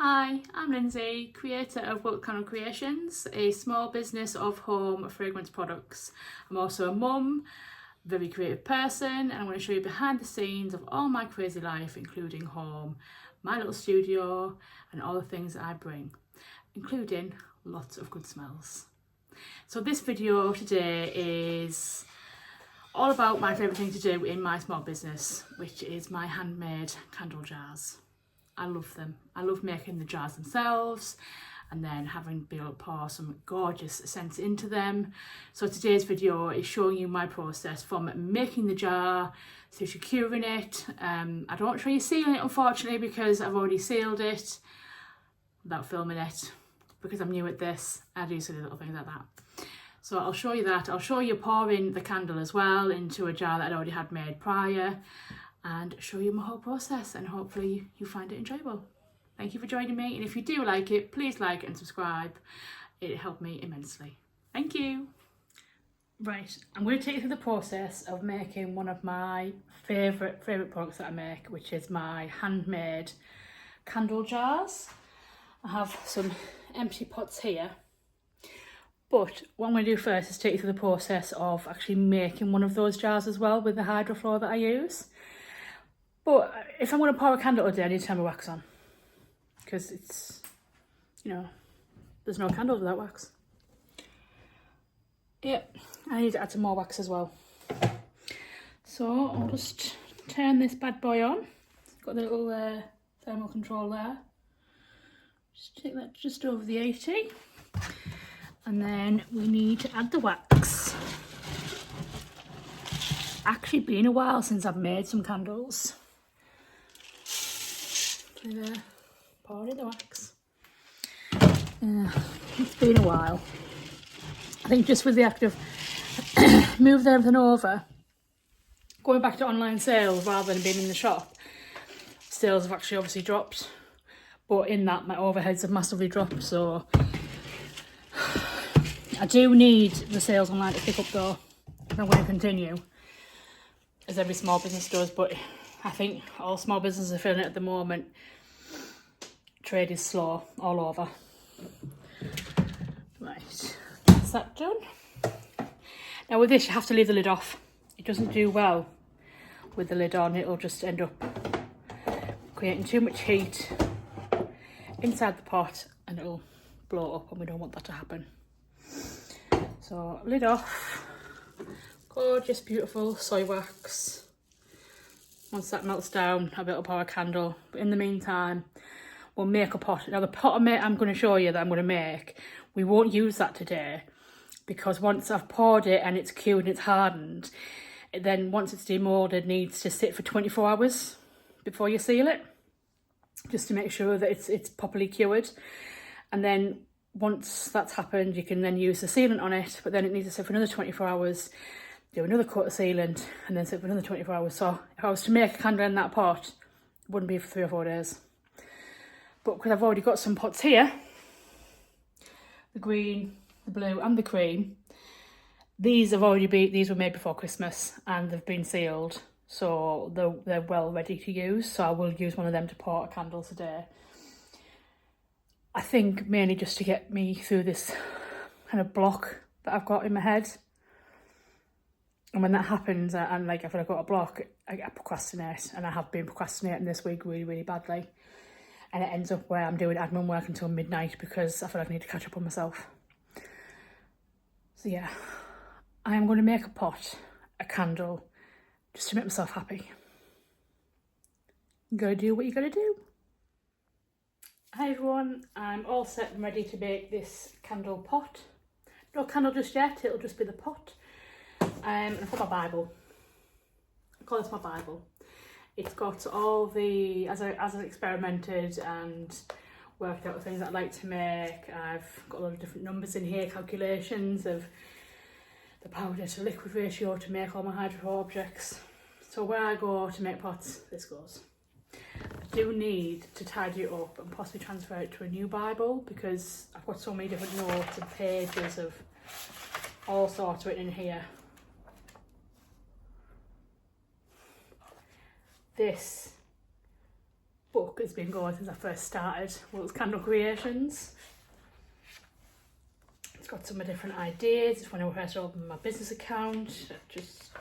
Hi, I'm Lindsay, creator of Volcano Creations, a small business of home fragrance products. I'm also a mum, very creative person, and I'm going to show you behind the scenes of all my crazy life, including home, my little studio, and all the things that I bring, including lots of good smells. So this video today is all about my favourite thing to do in my small business, which is my handmade candle jars. I love them. I love making the jars themselves and then having to be able to pour some gorgeous scents into them. So today's video is showing you my process from making the jar to securing it. I don't show you sealing it, unfortunately, because I've already sealed it without filming it, because I'm new at this. I do silly little things like that. So I'll show you that. I'll show you pouring the candle as well into a jar that I'd already had made prior, and show you my whole process, and hopefully you find it enjoyable. Thank you for joining me, and if you do like it, please like and subscribe. It helped me immensely. Thank you. Right, I'm going to take you through the process of making one of my favourite products that I make, which is my handmade candle jars. I have some empty pots here, but what I'm going to do first is take you through the process of actually making one of those jars as well with the hydroflow that I use. But if I'm going to pour a candle today, I need to have my wax on, because it's, you know, there's no candle without wax. Yep, I need to add some more wax as well. So I'll just turn this bad boy on. It's got the little thermal control there. Just take that just over the 80. And then we need to add the wax. Actually been a while since I've made some candles. There, pour in the wax. It's been a while. I think just with the act of moving everything over, going back to online sales rather than being in the shop, sales have actually obviously dropped, but in that my overheads have massively dropped, so I do need the sales online to pick up though, if I'm going to continue, as every small business does, but I think all small businesses are feeling it at the moment. Trade is slow all over. Right, that's that done. Now with this you have to leave the lid off. It doesn't do well with the lid on. It'll just end up creating too much heat inside the pot and it'll blow up, and we don't want that to happen. So lid off. Gorgeous, beautiful soy wax. Once that melts down, I'll be able to pour a candle. But in the meantime, we'll make a pot. Now the pot I'm going to show you that I'm going to make, we won't use that today, because once I've poured it and it's cured and it's hardened, then once it's demoulded, it needs to sit for 24 hours before you seal it, just to make sure that it's properly cured. And then once that's happened, you can then use the sealant on it, but then it needs to sit for another 24 hours, do another coat of sealant, and then sit for another 24 hours. So if I was to make a candle in that pot, it wouldn't be for 3 or 4 days. But because I've already got some pots here, the green, the blue and the cream, these were made before Christmas and they've been sealed, so they're well ready to use. So I will use one of them to pour a candle today. I think mainly just to get me through this kind of block that I've got in my head. And when that happens, and like if I've got a block, I procrastinate, and I have been procrastinating this week really, really badly. And it ends up where I'm doing admin work until midnight because I feel like I need to catch up on myself. So yeah, I am going to make a pot, a candle, just to make myself happy. You gotta do what you gotta do. Hi everyone, I'm all set and ready to make this candle pot. No candle just yet, it'll just be the pot. And I've got my Bible. I call this my Bible. It's got all the, as I've experimented and worked out the things that I like to make, I've got a lot of different numbers in here, calculations of the powder to liquid ratio to make all my hydro objects. So where I go to make pots, this goes. I do need to tidy it up and possibly transfer it to a new Bible, because I've got so many different notes and pages of all sorts written in here. This book book has been going since I first started Will's Candle Creations. It's got some different ideas. It's when I first opened my business account, just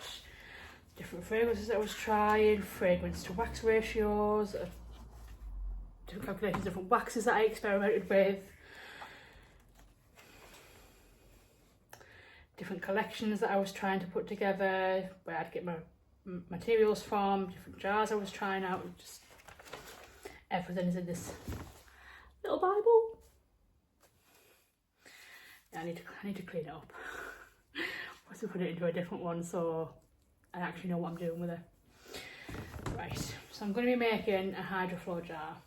different fragrances I was trying, fragrance to wax ratios, different calculations, different waxes that I experimented with, different collections that I was trying to put together, where I'd get my materials from, different jars I was trying out, just everything is in this little Bible. Yeah, I need to clean it up. I to put it into a different one so I actually know what I'm doing with it. Right, so I'm going to be making a hydroflow jar,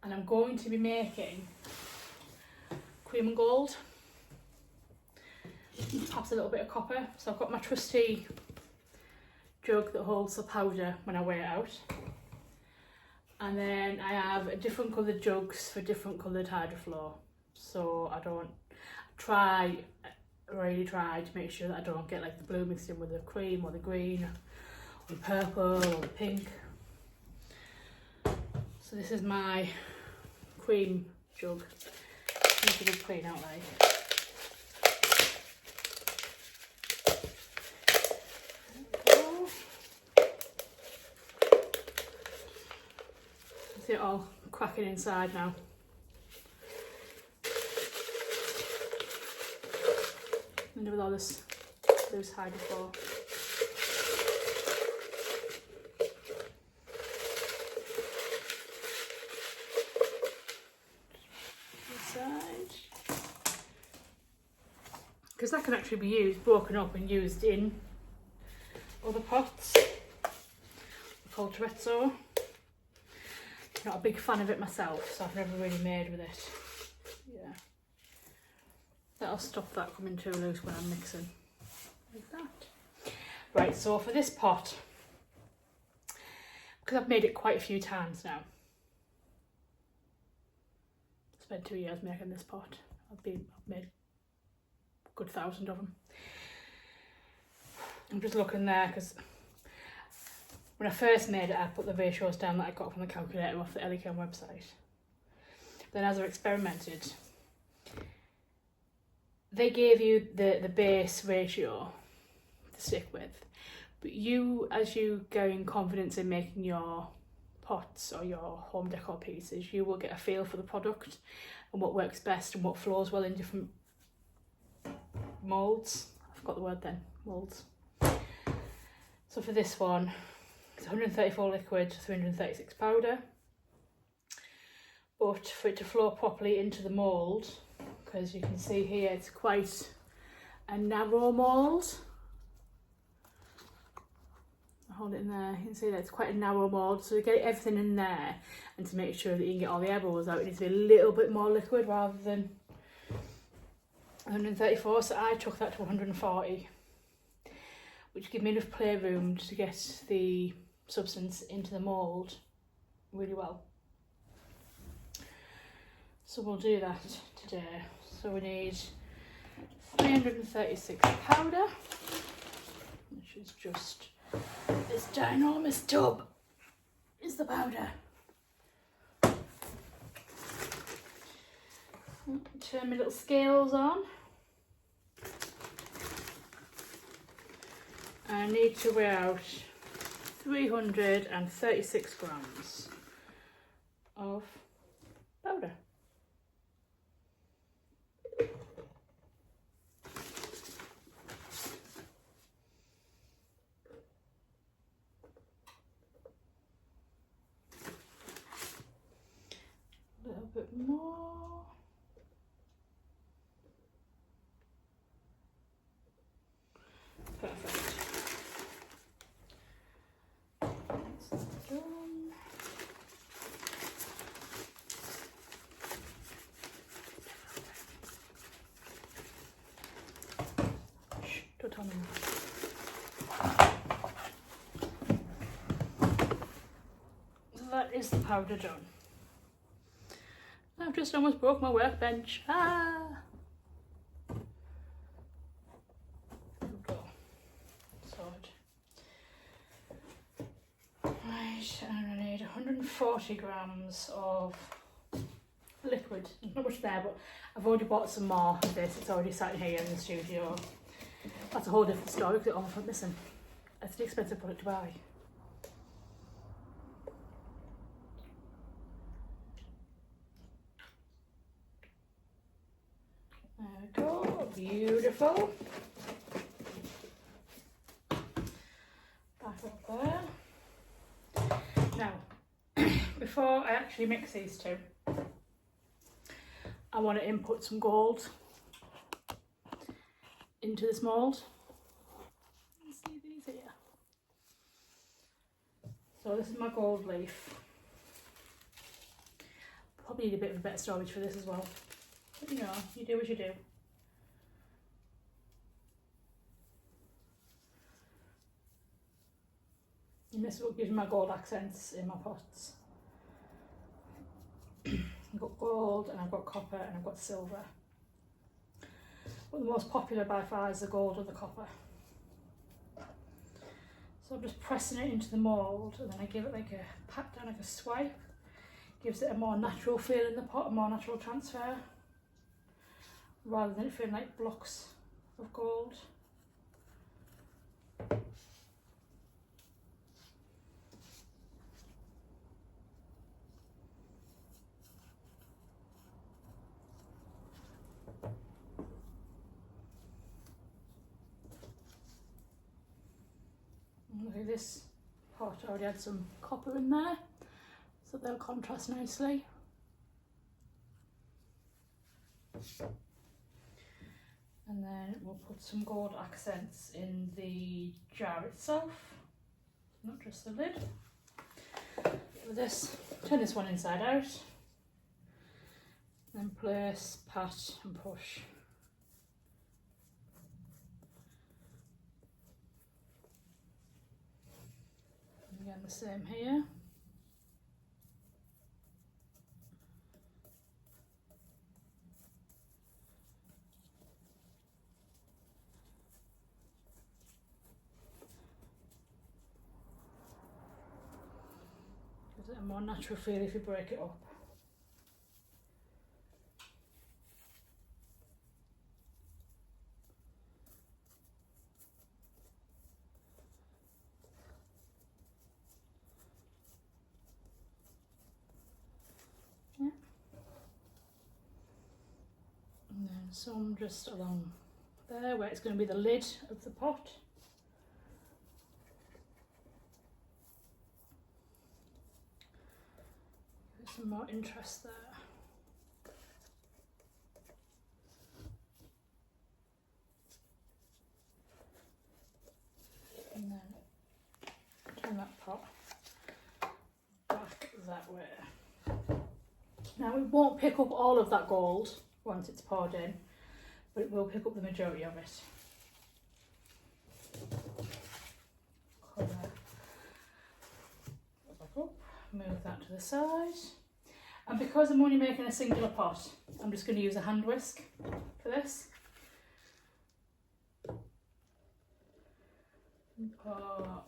and I'm going to be making cream and gold, perhaps a little bit of copper. So I've got my trusty jug that holds the powder when I weigh it out, and then I have different coloured jugs for different coloured hydroflow, so I don't really try to make sure that I don't get like the blue mixed in with the cream or the green or the purple or the pink. So this is my cream jug. Needs a good clean out like. See it all cracking inside now. And with all this loose hydroflow. Because that can actually be used, broken up and used in other pots. Called terrazzo. Not a big fan of it myself, so I've never really made with it. Yeah. That'll stop that coming too loose when I'm mixing. Like that. Right, so for this pot, because I've made it quite a few times now. I spent 2 years making this pot. I've made a good 1,000 of them. I'm just looking there because when I first made it, I put the ratios down that I got from the calculator off the Elicam website. Then as I experimented, they gave you the base ratio to stick with, but you, as you gain confidence in making your pots or your home decor pieces, you will get a feel for the product and what works best and what flows well in different moulds. I forgot the word then, moulds. So for this one, it's 134 liquid, 336 powder. But for it to flow properly into the mould, because you can see here it's quite a narrow mould. I'll hold it in there, you can see that it's quite a narrow mould, so to get everything in there and to make sure that you can get all the air bubbles out, it needs to be a little bit more liquid rather than 134, so I took that to 140, which gave me enough playroom to get the substance into the mould really well. So we'll do that today. So we need 336 powder, which is just this ginormous tub is the powder. Turn my little scales on. I need to weigh out 336 grams of powder. A little bit more. Perfect. Don't tell me. So that is the powder done. I've just almost broke my workbench. Ah! There we go. Sorted. Right. Right, and I need 140 grams of liquid. There's not much there, but I've already bought some more of this. It's already sat here in the studio. That's a whole different story because it all went missing. It's an expensive product to buy. There we go, beautiful. Back up there. Now, before I actually mix these two, I want to input some gold into this mould. See these here. So this is my gold leaf. Probably need a bit of a better storage for this as well. But you know, you do as you do. And this is what gives me my gold accents in my pots. I've got gold and I've got copper and I've got silver. But the most popular by far is the gold or the copper. So I'm just pressing it into the mould and then I give it like a pat down, like a swipe. Gives it a more natural feel in the pot, a more natural transfer. Rather than it feeling like blocks of gold. Look at this pot, I already had some copper in there, so they'll contrast nicely. And then we'll put some gold accents in the jar itself, not just the lid. With this, turn this one inside out, then place, pat and push. Again, the same here. Gives it a more natural feel if you break it up. And then some just along there where it's going to be the lid of the pot. Give it some more interest there. And then turn that pot back that way. Now we won't pick up all of that gold once it's poured in, but it will pick up the majority of it. Cover that back up, move that to the side. And because I'm only making a singular pot, I'm just going to use a hand whisk for this. Pour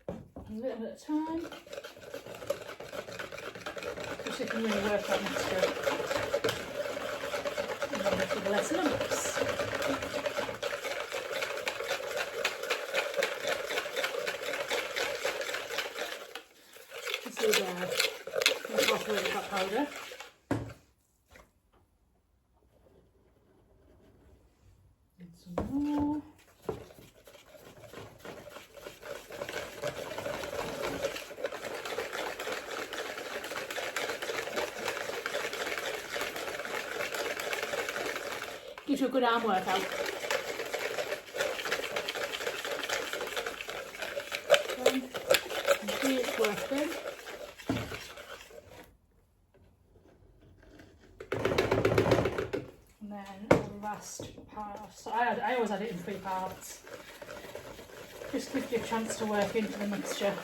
a little bit of time, because you can really work that mixture. And then give it less lumps. You see there, incorporate that powder. And some more. Gives you a good arm workout. See it's working. And then the last part. So I always had it in 3 parts. Just gives you a chance to work into the mixture.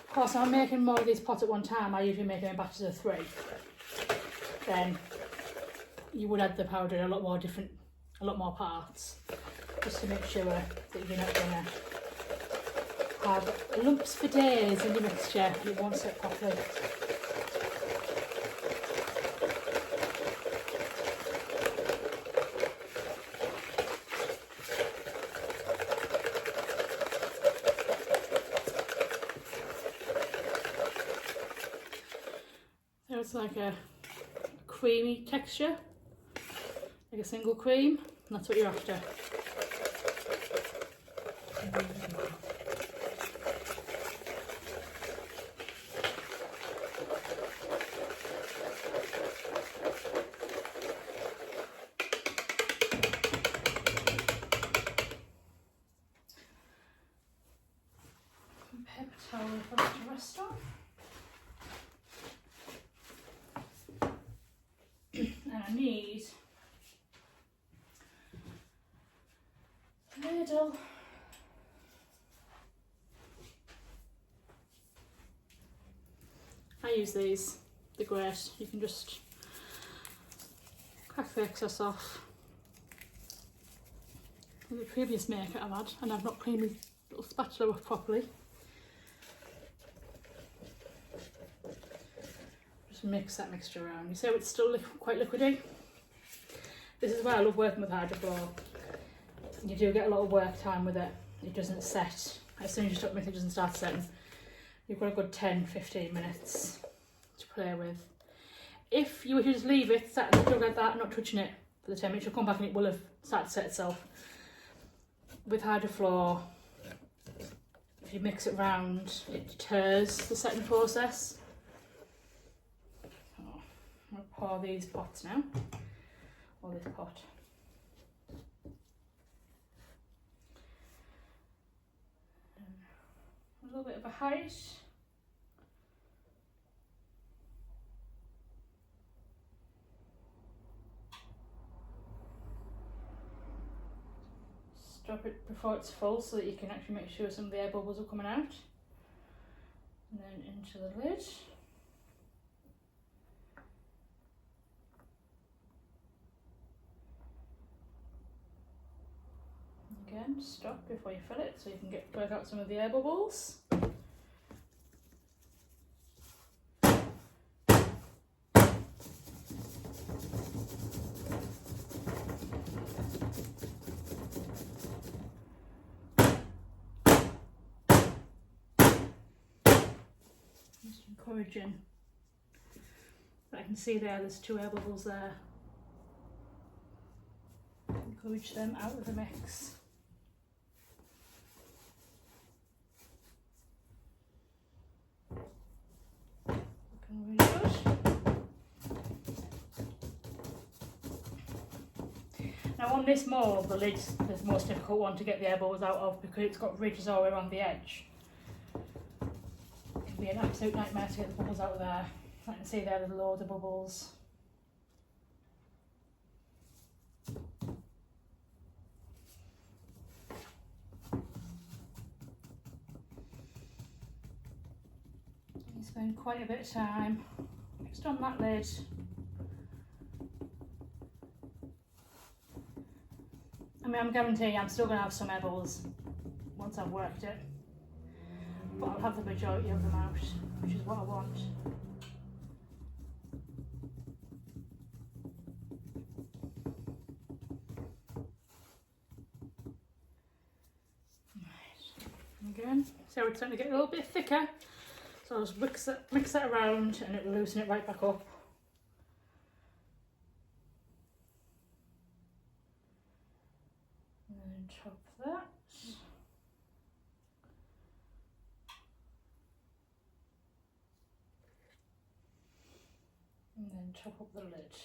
Of course, if I'm making more of these pots at one time, I usually make them in batches of 3. Then you would add the powder in a lot more different a lot more parts, just to make sure that you're not going to have lumps for days in your mixture and it won't set properly. So it's like a creamy texture, like a single cream, and that's what you're after. Paper towel for it to rest on. And I need a ladle. I use these, they're great. You can just crack the excess off. The previous maker I've had, and I've not cleaned my little spatula off properly. Just mix that mixture around. You see how it's still quite liquidy? This is why I love working with hydrofloor. You do get a lot of work time with it. It doesn't set. As soon as you stop mixing, it doesn't start setting. You've got a good 10-15 minutes to play with. If you were to just leave it sat in the jug like that, not touching it for the 10 minutes, you'll come back and it will have started to set itself. With hydrofloor, if you mix it round, it deters the setting process. Oh, I'm going to pour these pots now, or this pot. A little bit of a height. Stop it before it's full so that you can actually make sure some of the air bubbles are coming out. And then into the lid. Again, stop before you fill it so you can work out some of the air bubbles. Just encouraging. But I can see there's 2 air bubbles there. Encourage them out of the mix. Looking really good. Now on this mould, the lid's the most difficult one to get the air bubbles out of because it's got ridges all around the edge. It can be an absolute nightmare to get the bubbles out of there. I can see there's loads of bubbles. You spend quite a bit of time just on that lid. I mean, I'm guaranteeing I'm still going to have some air bubbles once I've worked it, but I'll have the majority of them out, which is what I want. Right. Again, so it's starting to get a little bit thicker, so I'll just mix that around and it'll loosen it right back up. And then top that. And then top up the lid.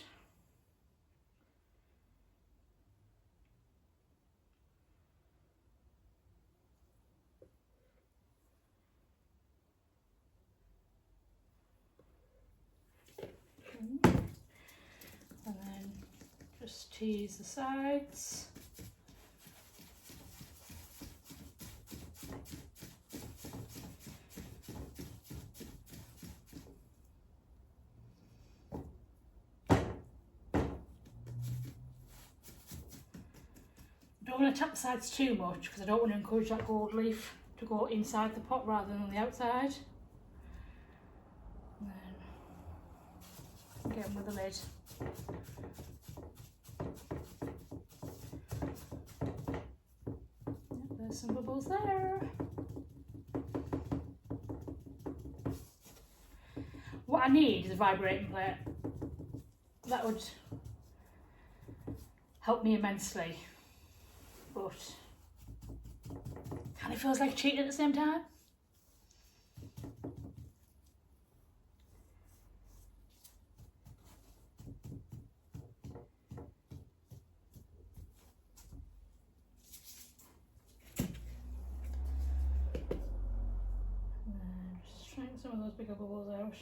And then just tease the sides. don't want to tap the sides too much because I don't want to encourage that gold leaf to go inside the pot rather than on the outside. And then get them with the lid. Yep, there's some bubbles there. What I need is a vibrating plate. That would help me immensely, but kind of feels like cheating at the same time. And then just straighten some of those bigger bubbles out.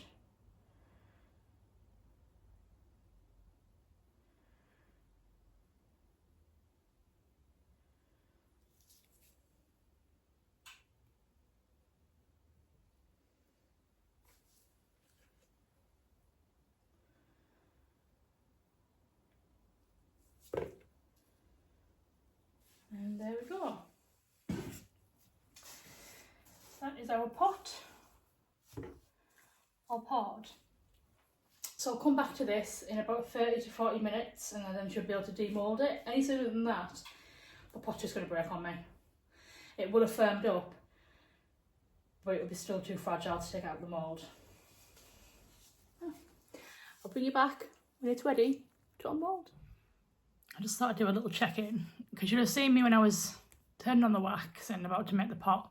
And there we go. That is our pot, or pod. So I'll come back to this in about 30 to 40 minutes and then should be able to demould it. Any sooner than that, the pot's just going to break on me. It would have firmed up, but it would be still too fragile to take out the mould. I'll bring you back when it's ready to unmould. I just thought I'd do a little check-in, because you'll have seen me when I was turning on the wax and about to make the pot.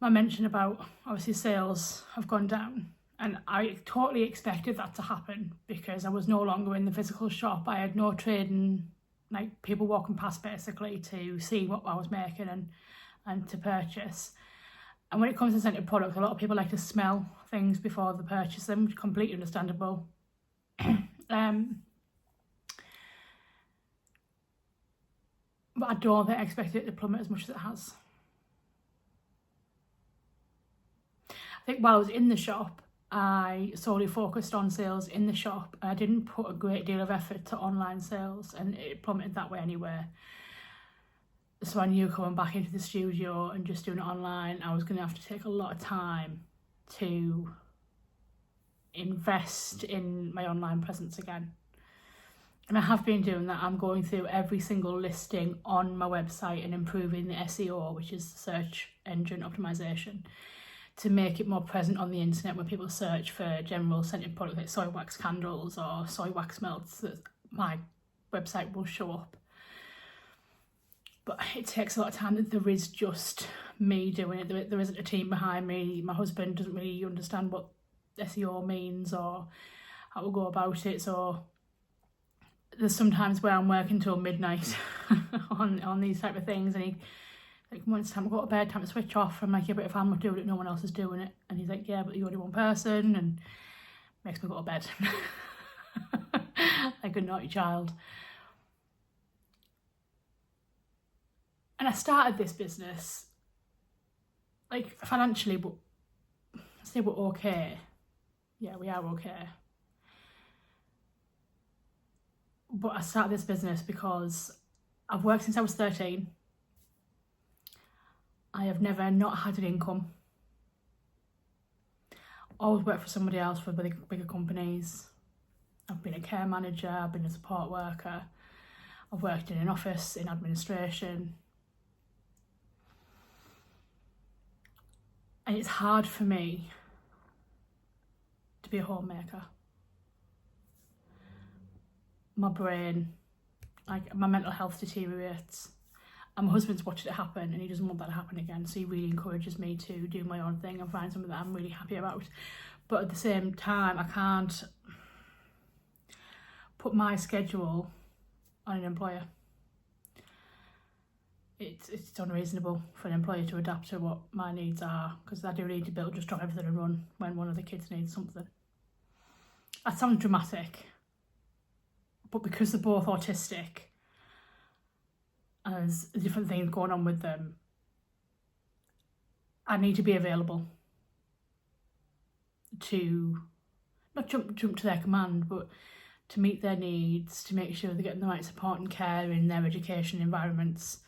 I mentioned about, obviously, sales have gone down, and I totally expected that to happen because I was no longer in the physical shop. I had no trading, like people walking past basically to see what I was making and to purchase. And when it comes to scented products, a lot of people like to smell things before they purchase them, completely understandable. But I don't think I expected it to plummet as much as it has. I think while I was in the shop, I solely focused on sales in the shop. I didn't put a great deal of effort to online sales, and it plummeted that way anyway. So I knew coming back into the studio and just doing it online, I was going to have to take a lot of time to invest in my online presence again. And I have been doing that. I'm going through every single listing on my website and improving the SEO, which is search engine optimization, to make it more present on the internet when people search for general scented products like soy wax candles or soy wax melts, that my website will show up. But it takes a lot of time. There is just me doing it. There isn't a team behind me. My husband doesn't really understand what SEO means or how to go about it. So there's sometimes where I'm working till midnight on these type of things, and he like, when it's time to go to bed, time to switch off. I'm like, yeah, but if I'm not doing it, no one else is doing it. And he's like, yeah, but you're only one person, and makes me go to bed like a naughty child. And I started this business like financially, but I say we're okay. Yeah, we are okay. But I started this business because I've worked since I was 13. I have never not had an income. Always worked for somebody else, for bigger companies. I've been a care manager, I've been a support worker, I've worked in an office, in administration. And it's hard for me to be a homemaker. My brain, like my mental health deteriorates. And my husband's watched it happen, and he doesn't want that to happen again. So he really encourages me to do my own thing and find something that I'm really happy about. But at the same time, I can't put my schedule on an employer. It's unreasonable for an employer to adapt to what my needs are, because I do need to be able to just drop everything and run when one of the kids needs something. That sounds dramatic, but because they're both autistic and there's different things going on with them, I need to be available to not jump to their command, but to meet their needs, to make sure they're getting the right support and care in their education environments.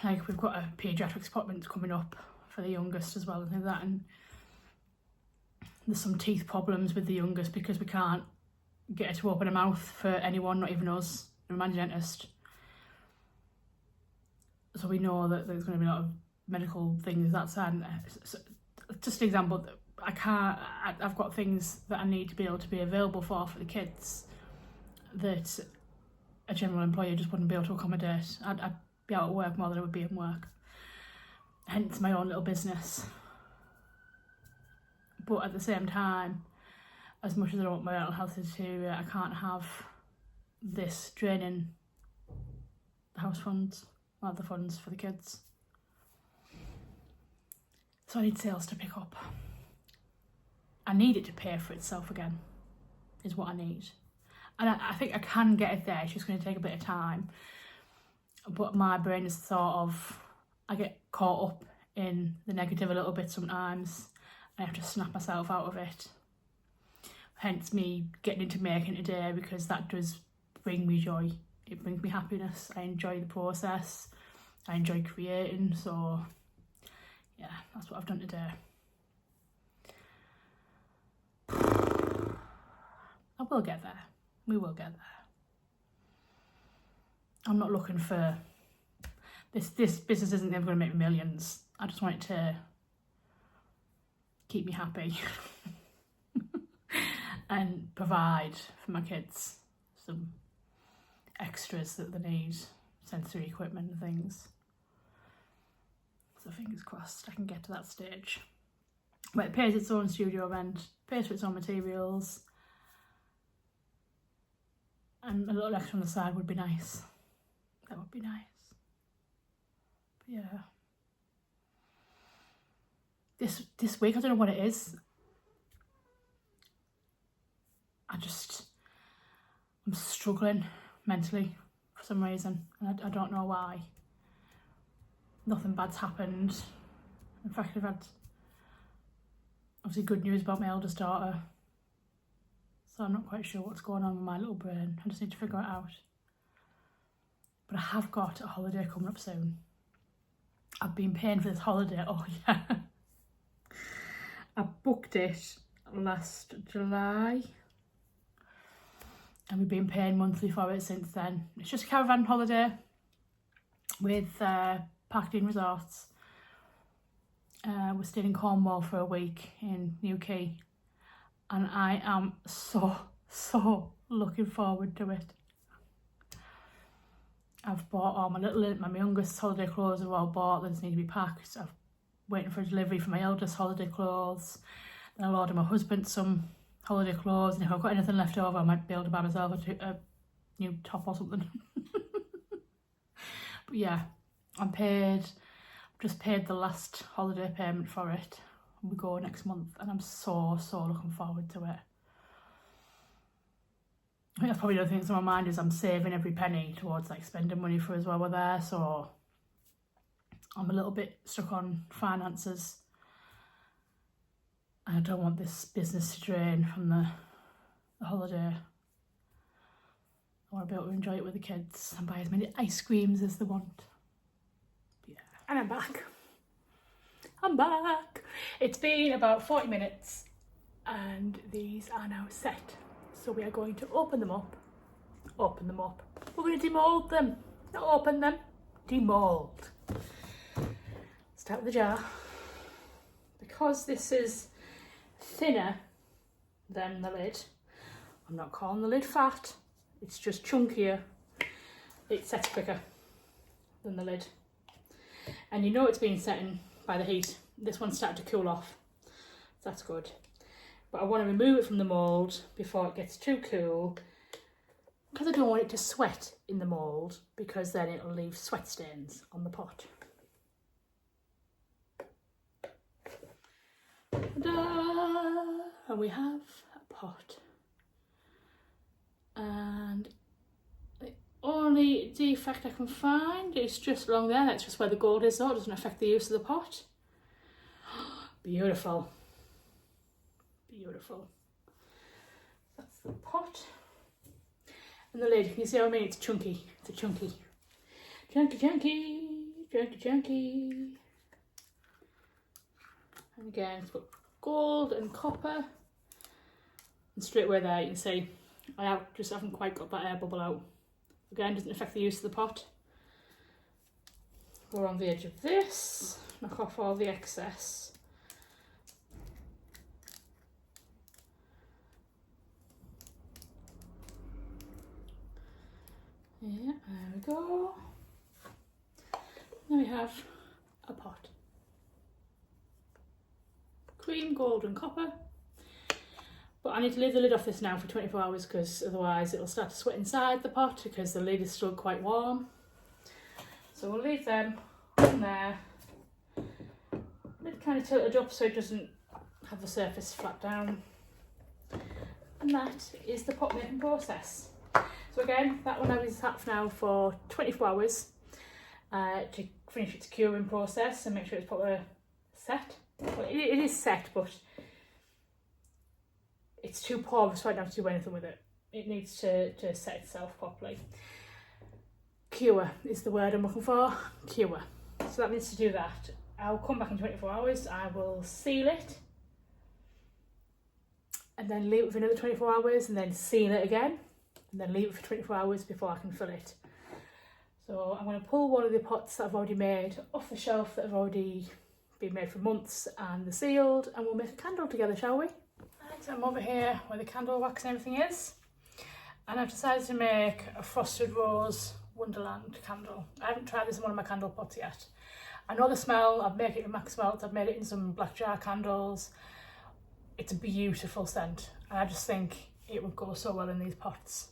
Like we've got a paediatrics appointment coming up for the youngest as well and things like that, and there's some teeth problems with the youngest because we can't get her to open her mouth for anyone, not even us, the man dentist. So we know that there's going to be a lot of medical things that side. So, just an example, I've got things that I need to be able to be available for the kids that a general employer just wouldn't be able to accommodate. I'd be out at work more than I would be in work. Hence my own little business. But at the same time, as much as I don't want my mental health deteriorate, I can't have this draining the house funds, or the funds for the kids. So I need sales to pick up. I need it to pay for itself again, is what I need. And I think I can get it there, it's just going to take a bit of time. But my brain is sort of, I get caught up in the negative a little bit sometimes. I have to snap myself out of it. Hence me getting into making today, because that does bring me joy. It brings me happiness. I enjoy the process. I enjoy creating. So yeah, that's what I've done today. I will get there. We will get there. I'm not looking for this business isn't ever going to make me millions. I just want it to keep me happy and provide for my kids some extras that they need, sensory equipment and things. So fingers crossed I can get to that stage. But it pays its own studio rent, pays for its own materials, and a little extra on the side would be nice. That would be nice. But yeah. This week, I don't know what it is. I'm struggling mentally for some reason. And I don't know why. Nothing bad's happened. In fact, I've had obviously good news about my eldest daughter. So I'm not quite sure what's going on with my little brain. I just need to figure it out. But I have got a holiday coming up soon. I've been paying for this holiday, oh yeah. I booked it last July. And we've been paying monthly for it since then. It's just a caravan holiday with Parkdean Resorts. We're staying in Cornwall for a week in Newquay. And I am so looking forward to it. I've bought all my youngest holiday clothes are all bought, they just need to be packed. I'm waiting for a delivery for my eldest holiday clothes. Then I'll order my husband some holiday clothes, and if I've got anything left over I might be able to buy myself a new top or something. But yeah, I've just paid the last holiday payment for it. We go next month and I'm so looking forward to it. I think that's probably the other thing that's on my mind is I'm saving every penny towards like spending money for us while we're there, so I'm a little bit stuck on finances. I don't want this business to drain from the holiday. I want to be able to enjoy it with the kids and buy as many ice creams as they want. Yeah. And I'm back. It's been about 40 minutes and these are now set. So we are going to open them up. We're going to demold them. Not open them, demold. Start with the jar. Because this is thinner than the lid, I'm not calling the lid fat, it's just chunkier. It sets quicker than the lid. And you know it's been setting by the heat. This one's started to cool off. That's good. But I want to remove it from the mould before it gets too cool, because I don't want it to sweat in the mould, because then it'll leave sweat stains on the pot. Ta-da! And we have a pot. And the only defect I can find is just along there. That's just where the gold is, though. It doesn't affect the use of the pot. Beautiful. Beautiful. the pot. And the lid, can you see how I mean? It's chunky. It's a chunky. Chunky, chunky, chunky, chunky. And again, it's got gold and copper. And straight away there, you can see I just haven't quite got that air bubble out. Again, doesn't affect the use of the pot. We're on the edge of this. Knock off all the excess. Yeah, there we go. Then we have a pot. Cream, gold and copper. But I need to leave the lid off this now for 24 hours because otherwise it'll start to sweat inside the pot because the lid is still quite warm. So we'll leave them on there. Lid kind of tilted up so it doesn't have the surface flat down. And that is the pot making process. So again, that one is sat now for 24 hours to finish its curing process and make sure it's properly set. Well, it is set, but it's too porous right now to do anything with it. It needs to set itself properly. Cure is the word I'm looking for. Cure. So that needs to do that. I'll come back in 24 hours. I will seal it. And then leave it for another 24 hours and then seal it again. And then leave it for 24 hours before I can fill it. So I'm going to pull one of the pots that I've already made off the shelf that have already been made for months and they're sealed, and we'll make a candle together, shall we? Right, so I'm over here where the candle wax and everything is, and I've decided to make a frosted rose wonderland candle. I haven't tried this in one of my candle pots yet. I know the smell. I've made it in Max Melt, I've made it in some black jar candles. It's a beautiful scent and I just think it would go so well in these pots.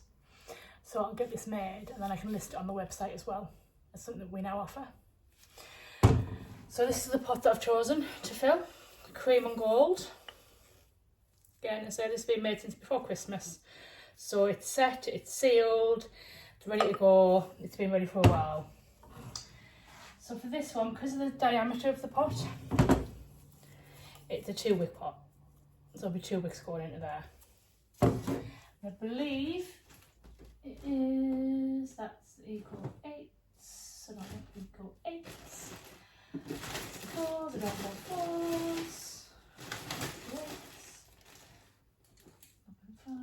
So I'll get this made and then I can list it on the website as well as something that we now offer. So this is the pot that I've chosen to fill, cream and gold. Again, I say this has been made since before Christmas. So it's set, it's sealed, it's ready to go, it's been ready for a while. So for this one, because of the diameter of the pot, it's a 2-wick pot. So there'll be 2 wicks going into there. I believe it is, that's equal 8, so not equal 8. 4s, I don't want 4s. 5.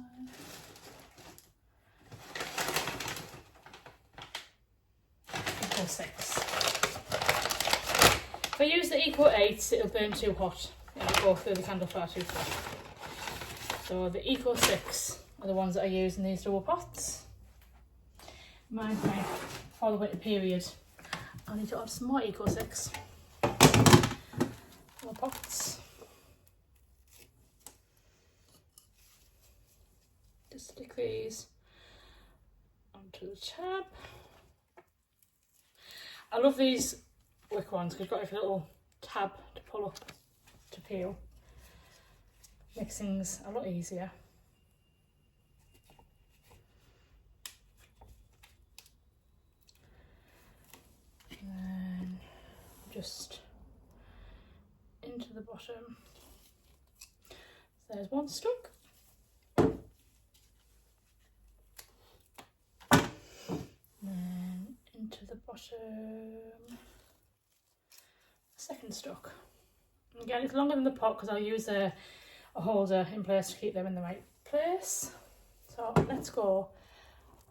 Equal 6. If I use the equal 8, it'll burn too hot. It'll go through the candle far too fast. So the equal 6 are the ones that I use in these double pots. Reminds me, for the winter period, I need to add some more equal 6. More pots. Just stick these onto the tab. I love these wick ones because you've got like a little tab to pull up to peel. Makes things a lot easier. And then just into the bottom. So there's one stuck. Then into the bottom, second stuck. Again, it's longer than the pot because I'll use a holder in place to keep them in the right place. So let's go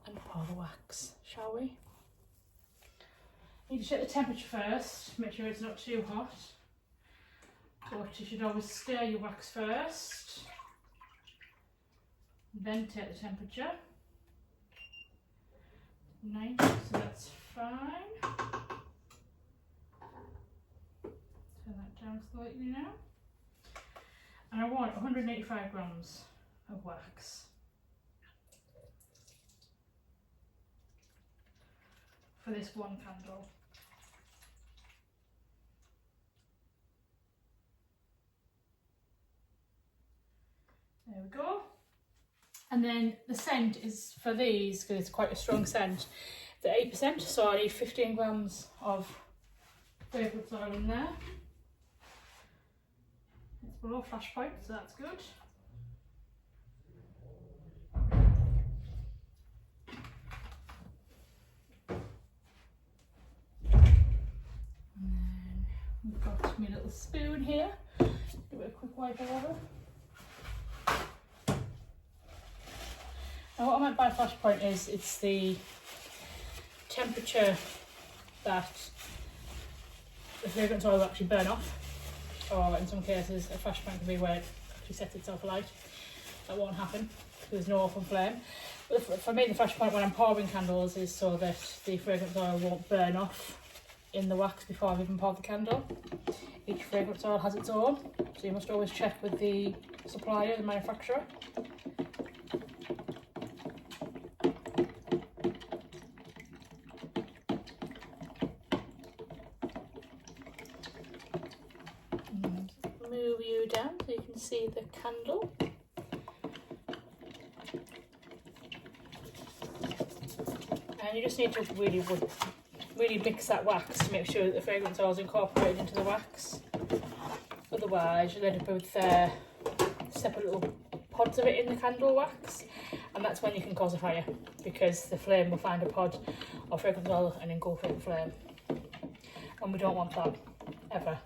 and pour the wax, shall we? You need to check the temperature first, make sure it's not too hot. But you should always stir your wax first, then take the temperature. Nice, so that's fine. Turn that down slightly now. And I want 185 grams of wax. For this one candle. There we go. And then the scent is for these, because it's quite a strong scent, the 8%, so I need 15 grams of fragrance oil in there. It's below flash point, so that's good. Just my little spoon here. Do a quick wipe over. Now what I meant by flash point is it's the temperature that the fragrance oil will actually burn off, or in some cases a flash point can be where it actually sets itself alight. That won't happen because there's no open flame. But for me the flash point when I'm pouring candles is so that the fragrance oil won't burn off in the wax before I've even poured the candle. Each fragrance oil has its own, so you must always check with the supplier, the manufacturer. Move you down so you can see the candle. And you just need to really mix that wax to make sure that the fragrance oil is incorporated into the wax. Otherwise you'll end up with separate little pods of it in the candle wax, and that's when you can cause a fire, because the flame will find a pod of fragrance oil and engulf the flame. And we don't want that, ever.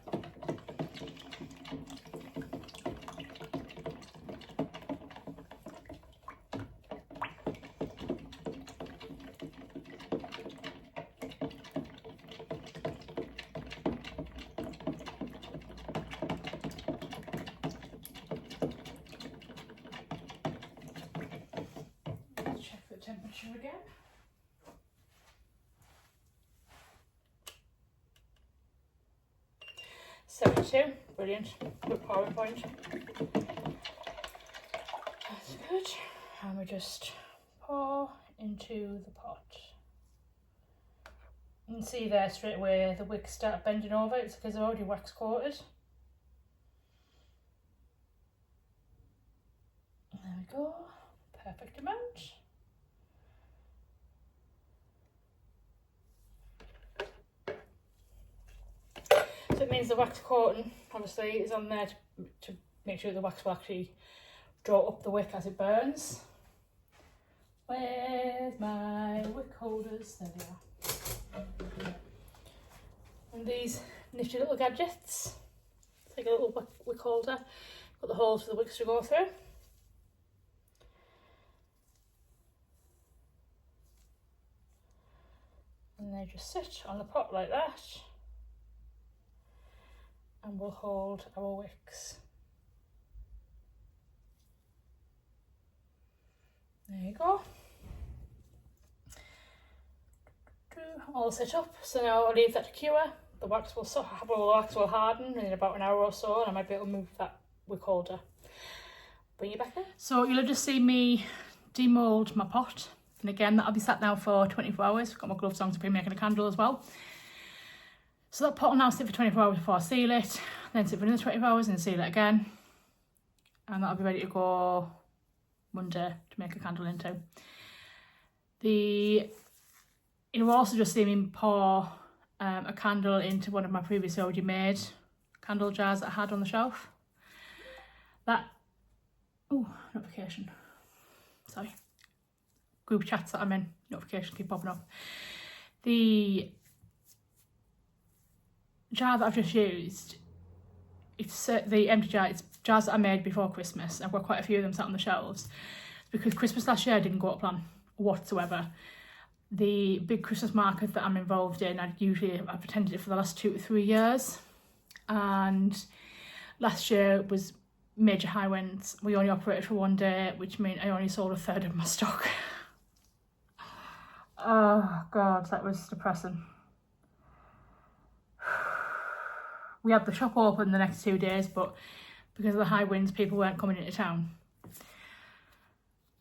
Temperature again. 72, brilliant, good pouring point. That's good. And we just pour into the pot. You can see there straight away the wicks start bending over. It's because they're already wax coated. There we go, perfect amount. So it means the wax coating obviously is on there to make sure the wax will actually draw up the wick as it burns. Where's my wick holders? There they are. And these nifty little gadgets. It's like a little wick holder. Got the holes for the wicks to go through. And they just sit on the pot like that. And we'll hold our wicks. There you go. All set up. So now I'll leave that to cure. The wax will harden in about an hour or so, and I might be able to move that wick holder. Bring you back there. So you'll have just seen me demould my pot, and again that'll be sat now for 24 hours. Got my gloves on to be making a candle as well. So that pot will now sit for 24 hours before I seal it, then sit for another 24 hours and seal it again. And that'll be ready to go Monday to make a candle into. You'll also just see me pour a candle into one of my previous already made candle jars that I had on the shelf. Notification. Sorry. Group chats that I'm in, notifications keep popping up. The jar that I've just used, it's the empty jar, it's jars that I made before Christmas. I've got quite a few of them sat on the shelves because Christmas last year didn't go to plan whatsoever. The big Christmas market that I'm involved in, I've attended it for the last 2 to 3 years, and last year was major high winds. We only operated for 1 day, which meant I only sold a third of my stock. Oh God, that was depressing. We had the shop open the next 2 days, but because of the high winds, people weren't coming into town.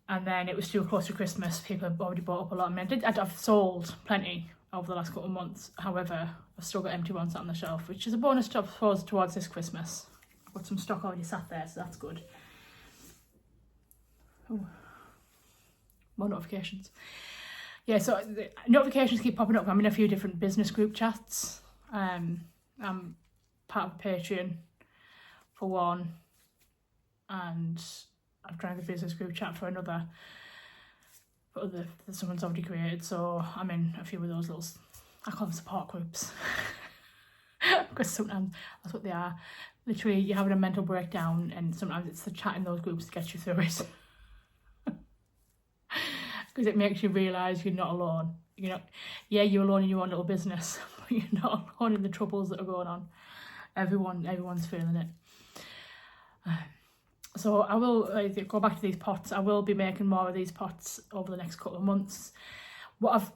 And then it was too close to Christmas. People had already bought up a lot. I mean, I've sold plenty over the last couple of months. However, I've still got empty ones on the shelf, which is a bonus towards this Christmas. I've got some stock already sat there, so that's good. Ooh. More notifications. Yeah, so the notifications keep popping up. I'm in a few different business group chats. I'm part of Patreon for one, and I've tried the business group chat for another, that someone's already created. So I'm in a few of those little, I call them support groups. because sometimes that's what they are. Literally, you're having a mental breakdown, and sometimes it's the chat in those groups that gets you through it. Because it makes you realise you're not alone. You know, yeah, you're alone in your own little business, but you're not alone in the troubles that are going on. Everyone's feeling it. So I will go back to these pots. I will be making more of these pots over the next couple of months. What I've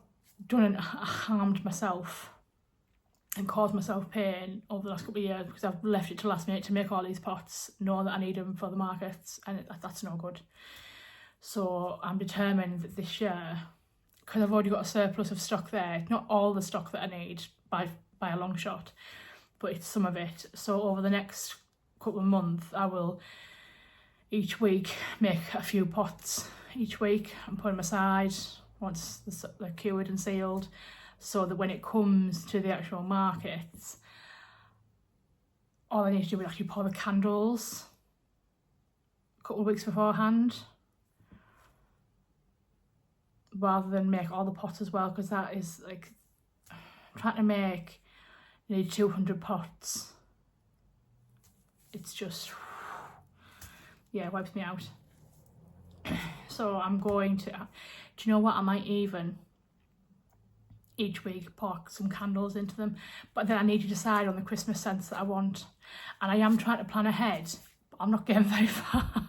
done and harmed myself and caused myself pain over the last couple of years because I've left it to last minute to make all these pots, knowing that I need them for the markets, and that's no good. So I'm determined that this year, because I've already got a surplus of stock there, not all the stock that I need by a long shot, but it's some of it. So over the next couple of months, I will each week make a few pots each week and put them aside once they're cured and sealed, so that when it comes to the actual markets, all I need to do is actually pour the candles a couple of weeks beforehand, rather than make all the pots as well, because that is like trying to make nearly 200 pots. It's just, yeah, it wipes me out. So I'm going to, do you know what, I might even each week pour some candles into them, but then I need to decide on the Christmas scents that I want, and I am trying to plan ahead, but I'm not getting very far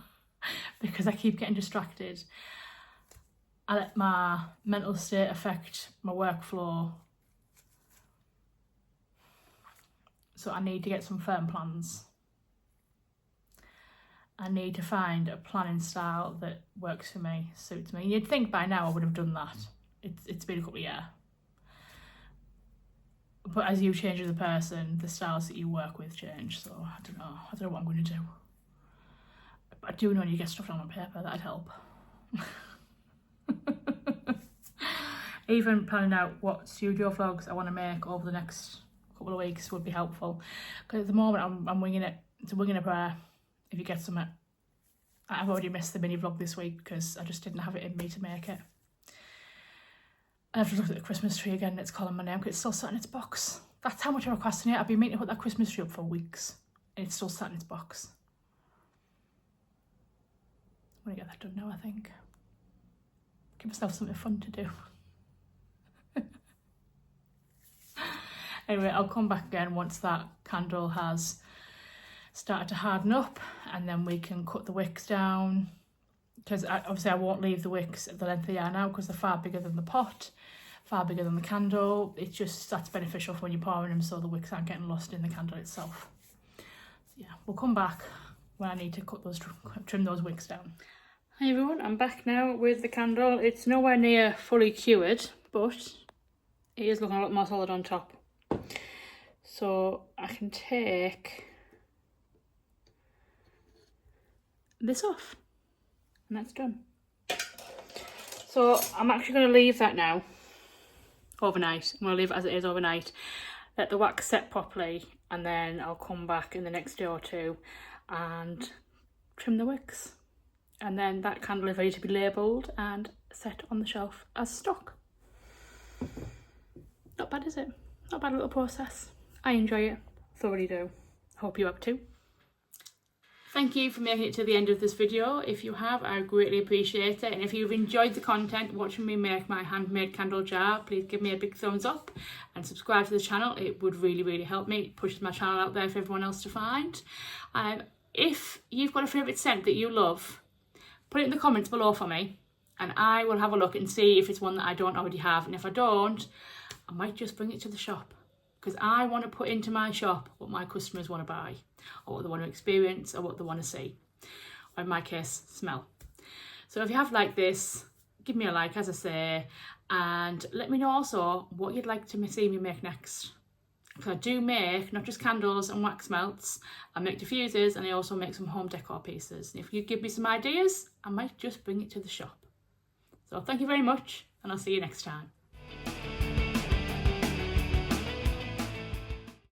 because I keep getting distracted. I let my mental state affect my workflow, so I need to get some firm plans. I need to find a planning style that works for me, suits me. You'd think by now I would have done that. It's been a couple of years. But as you change as a person, the styles that you work with change. So I don't know what I'm going to do. But I do know when you get stuff down on paper, that'd help. Even planning out what studio vlogs I want to make over the next couple of weeks would be helpful. Because at the moment I'm winging it. It's a wing and a prayer. If you get some, I've already missed the mini vlog this week because I just didn't have it in me to make it. I've just looked at the Christmas tree again and it's calling my name because it's still sat in its box. That's how much I procrastinate. I've been meaning to put that Christmas tree up for weeks and it's still sat in its box. I'm going to get that done now, I think. Give myself something fun to do. Anyway, I'll come back again once that candle has started to harden up, and then we can cut the wicks down, because obviously I won't leave the wicks at the length they are now because they're far bigger than the pot, far bigger than the candle. It's just, that's beneficial for when you're pouring them so the wicks aren't getting lost in the candle itself. So yeah, we'll come back when I need to trim those wicks down. Hi everyone, I'm back now with the candle. It's nowhere near fully cured, but it is looking a lot more solid on top. So I can take this off and that's done. So I'm actually going to leave that now overnight. I'm going to leave it as it is overnight, let the wax set properly, and then I'll come back in the next day or two and trim the wicks, and then that candle is ready to be labelled and set on the shelf as stock. Not bad, is it? Not a bad little process. I enjoy it, thoroughly do. Hope you have too. Thank you for making it to the end of this video. If you have, I greatly appreciate it. And if you've enjoyed the content watching me make my handmade candle jar, please give me a big thumbs up and subscribe to the channel. It would really, really help me. It pushes my channel out there for everyone else to find. If you've got a favourite scent that you love, put it in the comments below for me and I will have a look and see if it's one that I don't already have. And if I don't, I might just bring it to the shop, because I want to put into my shop what my customers want to buy, or what they want to experience, or what they want to see, or in my case, smell. So if you have liked this, give me a like, as I say, and let me know also what you'd like to see me make next. Because I do make not just candles and wax melts, I make diffusers, and I also make some home decor pieces. And if you give me some ideas, I might just bring it to the shop. So thank you very much, and I'll see you next time.